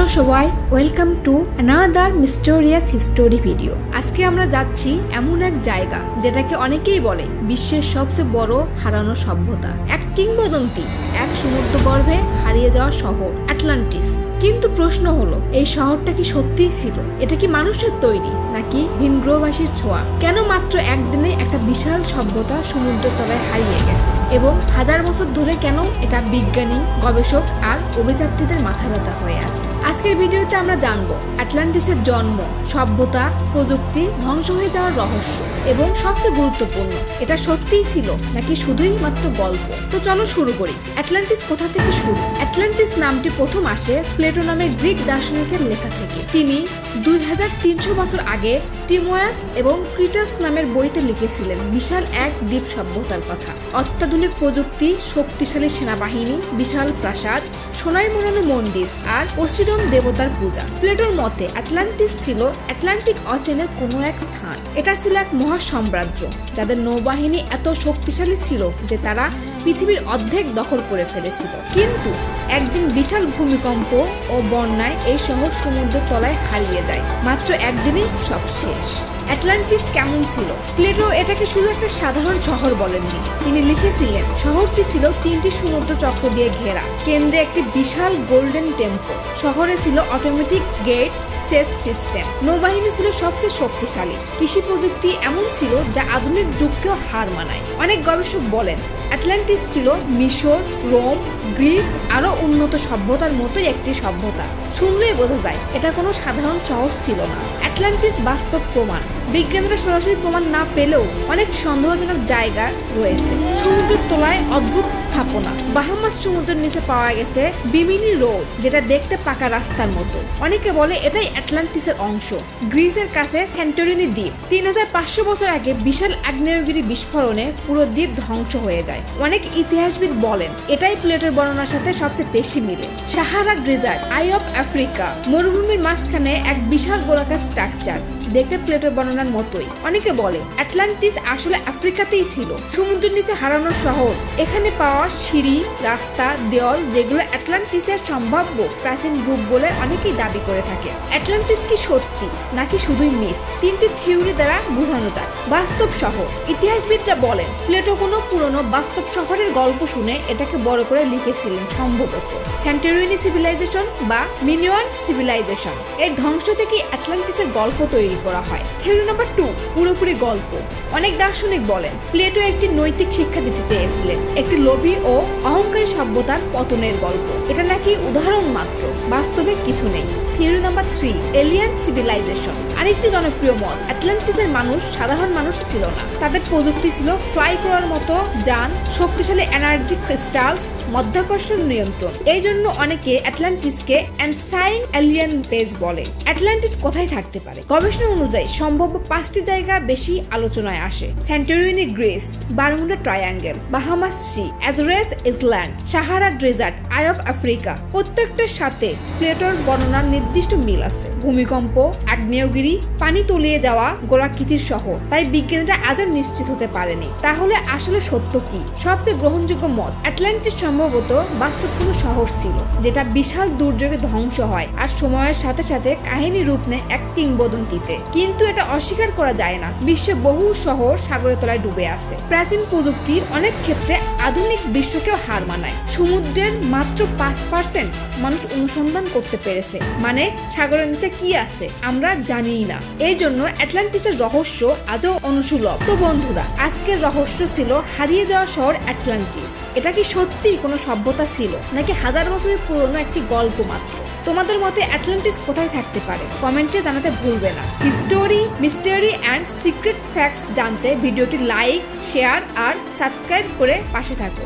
Hello সবাই, welcome to another mysterious history video. আজকে আমরা যাচ্ছি এমন এক জায়গা যেটাকে অনেকেই বলে বিশ্বের সবচেয়ে বড় হারানো সভ্যতা, এক কিংবদন্তি, এক সমুদ্রগর্ভে হারিয়ে যাওয়া শহর আটলান্টিস। কিন্তু প্রশ্ন হলো, এই শহরটা কি সত্যিই ছিল? এটা কি মানুষের তৈরি নাকি ভিনগ্রহবাসীর ছোঁয়া? কেন মাত্র একদিনে একটা বিশাল সভ্যতা সমুদ্রের তলায় হারিয়ে গেছে? এবং হাজার বছর ধরে কেন এটা বিজ্ঞানী, গবেষক আর অভিযাত্রীদের মাথা ব্যথা হয়ে আছে? আজকের ভিডিওতে আমরা জানবো আটলান্টিসের জন্ম, সভ্যতা, প্রযুক্তি, ধ্বংস হয়ে যাওয়ার রহস্য এবং সবচেয়ে গুরুত্বপূর্ণ, এটা সত্যিই ছিল নাকি শুধুই মাত্র গল্প। তো চলো শুরু করি। আটলান্টিস কোথা থেকে শুরু? আটলান্টিস নামটি প্রথম আসে প্লেটো নামের গ্রিক দার্শনিকের লেখা থেকে। তিনি 2300 বছর আগে টিমোয়াস এবং ক্রিটাস নামের বইতে লিখেছিলেন বিশাল এক দ্বীপ সভ্যতার কথা। অত্যাধুনিক প্রযুক্তি, শক্তিশালী সেনাবাহিনী, বিশাল প্রাসাদ, সোনায় মোড়ানো মন্দির আর পসিডন দেবতার পূজা। প্লেটোর মতে আটলান্টিস ছিল আটলান্টিক অচেনের কোনো এক স্থান। এটা ছিল এক মহা সাম্রাজ্য যাদের নৌবাহিনী এত শক্তিশালী ছিল যে তারা পৃথিবীর অর্ধেক দখল করে ফেলেছিল। কিন্তু একদিন বিশাল ভূমিকম্প ও বন্যায় এই শহর সমুদ্রের তলায় হারিয়ে যায়। মাত্র একদিনেই সব শেষ। আটলান্টিস কেমন ছিল? প্লেটো এটাকে শুধু একটা সাধারণ শহর বলেননি। তিনি লিখেছিলেন শহরটি ছিল 3টি সমুদ্র চক্র দিয়ে ঘেরা, কেন্দ্রে একটি বিশাল গোল্ডেন টেম্পল। শহরে ছিল অটোমেটিক গেট, সেচ সিস্টেম, নৌবাহিনী ছিল সবচেয়ে শক্তিশালী, কৃষি প্রযুক্তি এমন ছিল যা আধুনিক যুগকেও হার মানায়। অনেক গবেষক বলেন আটলান্টিস ছিল মিশর, রোম, গ্রিস আরো উন্নত সভ্যতার মতোই একটি সভ্যতা। শুনলেই বোঝা যায় এটা কোনো সাধারণ শহর ছিল না। আটলান্টিস বাস্তব প্রমাণ। বিজ্ঞানীরা সরাসরি প্রমাণ না পেলেও অনেক সন্দেহজনক জায়গা রয়েছে। সমুদ্রের তলায় অদ্ভুত স্থাপনা। বাহামাস সমুদ্রের নিচে পাওয়া গেছে বিমিনি রোড, যেটা দেখতে পাকা রাস্তার মতো। অনেকে বলে এটাই আটলান্টিসের অংশ। গ্রিসের কাছে সেন্টোরিনি দ্বীপ। 3500 বছর আগে বিশাল আগ্নেয়গিরি বিস্ফোরণে পুরো দ্বীপ ধ্বংস হয়ে যায়। অনেক ইতিহাসবিদ বলেন এটাই প্লেটোর বর্ণনার সাথে সবচেয়ে বেশি মিলে। Sahara desert, eye of Africa, মরুভূমির মাঝখানে এক বিশাল গোলাকার স্ট্রাকচার, দেখতে প্লেটোর বর্ণনার মতোই। অনেকে বলে আটলান্টিস আসলে আফ্রিকাতেই ছিল, সমুদ্রের নিচে হারানোর শহর। এখানে পাওয়া সিঁড়ি, রাস্তা, দেওয়াল যেগুলো আটলান্টিসের সম্ভাব্য প্রাচীন রূপ বলে অনেকেই দাবি করে থাকে। আটলান্টিস কি সত্যি নাকি শুধুই মিথ? 3টি থিওরি দ্বারা বোঝানো যায়। বাস্তব শহর। ইতিহাসবিদরা বলেন প্লেটো কোনো পুরনো বাস্তব শহরের গল্প শুনে এটাকে বড় করে লিখেছিলেন, সম্ভবত সেন্টোরিনি সিভিলাইজেশন বা মিনোয়ান সিভিলাইজেশন। এর ধ্বংস থেকে আটলান্টিসের গল্প তৈরি করা হয়। থিওরি নাম্বার 2, পুরোপুরি গল্প। অনেক দার্শনিক বলেন প্লেটো একটি নৈতিক শিক্ষা দিতে চেয়েছিলেন, একটি লোভী ও অহংকারী সভ্যতার পতনের গল্প। এটা নাকি উদাহরণ মাত্র, বাস্তবে কিছু নেই। Theory number 3, alien civilisation. আরেকটি জনপ্রিয় মত, আটলান্টিসের মানুষ সাধারণ মানুষ ছিল না। তাদের প্রযুক্তি ছিল ফ্লাই করার মতো যান, শক্তিশালী এনার্জি ক্রিস্টালস, মধ্যাকর্ষণ নিয়ন্ত্রণ। এই জন্য অনেকে আটলান্টিসকে অ্যানসাইন এলিয়ান বেস বলে। আটলান্টিস কোথায় থাকতে পারে? গবেষণা অনুযায়ী সম্ভাব্য 5টি জায়গা বেশি আলোচনায় আসে। Santorini Greece, Bermuda Triangle, Bahamas sea, Azores island, Sahara desert, eye of Africa. প্রত্যেকটার সাথে প্লেটোর বর্ণনার নির্দিষ্ট মিল আছে। ভূমিকম্প, আগ্নেয়গিরি, পানি তলিয়ে যাওয়া গোলাকৃতির শহর। তাই বিজ্ঞানীরা আজও নিশ্চিত হতে পারেনি তাহলে আসলে সত্য কি। সবচেয়ে গ্রহণযোগ্য মত, আটলান্টিস সম্ভবত বাস্তব কোনো শহর ছিল যেটা বিশাল দুর্যোগে ধ্বংস হয় আর সময়ের সাথে সাথে কাহিনী রূপ নেয় এক কিংবদন্তিতে। কিন্তু এটা অস্বীকার করা যায় না, বিশ্বে বহু শহর সাগরের তলায় ডুবে আছে। প্রাচীন প্রযুক্তির অনেক ক্ষেত্রে আধুনিক বিশ্বকেও হার মানায়। সমুদ্রের মাত্র 5% মানুষ অনুসন্ধান করতে পেরেছে, মানে সাগরের নিচে কি আছে আমরা জানিই না। এই জন্য আটলান্টিসের রহস্য আজও অনুসুলভ। তো বন্ধুরা, আজকের রহস্য ছিল হারিয়ে যাওয়া শহর আটলান্টিস। এটা কি সত্যি কোনো সভ্যতা ছিল নাকি হাজার বছরের পুরনো একটি গল্প মাত্র? তোমাদের মতে আটলান্টিস কোথায় থাকতে পারে? কমেন্টে জানাতে ভুলবে না। History, mystery and secret facts জানতে ভিডিওটি লাইক, শেয়ার আর সাবস্ক্রাইব করে পাশে থাকো।